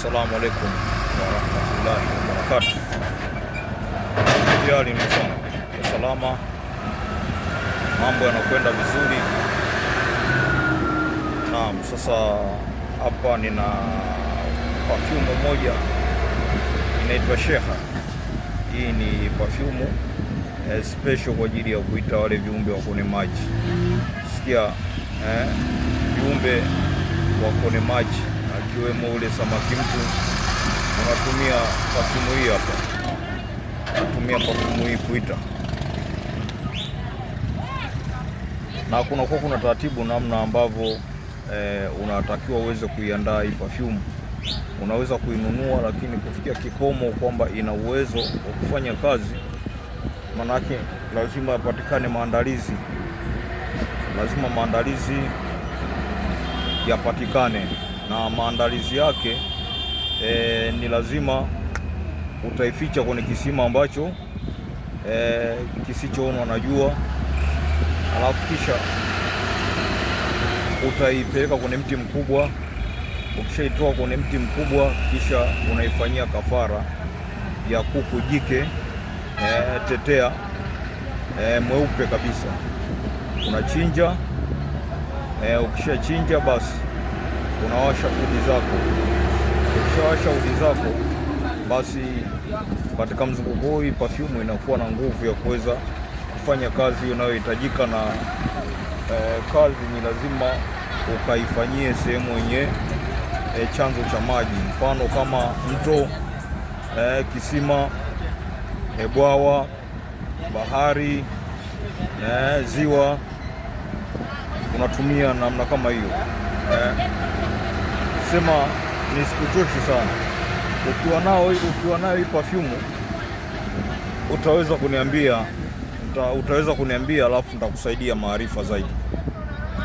Assalamu alaikum warahmatullahi wabarakatuh. Hali ni sana salama, mambo yanakwenda vizuri. Naam, sasa hapa nina perfume moja inaitwa Sheha. Hii ni perfume special kwa ajili ya kuita wale viumbe wa kwenye maji. Sikia, viumbe wa kwenye maji akiwemo ule samaki mtu, unatumia perfume hii hapa. Natumia perfume hii kuita, na kuna taratibu namna ambavyo unatakiwa uweze kuiandaa hii perfume. Unaweza kuinunua, lakini kufikia kikomo kwamba ina uwezo wa kufanya kazi, manake lazima yapatikane maandalizi, lazima maandalizi yapatikane, na maandalizi yake ni lazima utaificha kwenye kisima ambacho kisichoonwa na jua, alafu kisha utaipeleka kwenye mti mkubwa. Ukishaitoa kwenye mti mkubwa, kisha unaifanyia kafara ya kuku jike tetea mweupe kabisa. Unachinja, ukishachinja basi unawasha udi zako. Ukishawasha udi zako, basi katika mzunguko huu perfume inakuwa na nguvu ya kuweza kufanya kazi inayohitajika, na kazi ni lazima ukaifanyie sehemu yenye chanzo cha maji, mfano kama mto, kisima, bwawa, bahari, ziwa. Unatumia namna kama hiyo. Sema nisikuchoshi sana. Ukiwa nayo hii perfume utaweza kuniambia, alafu nitakusaidia maarifa zaidi.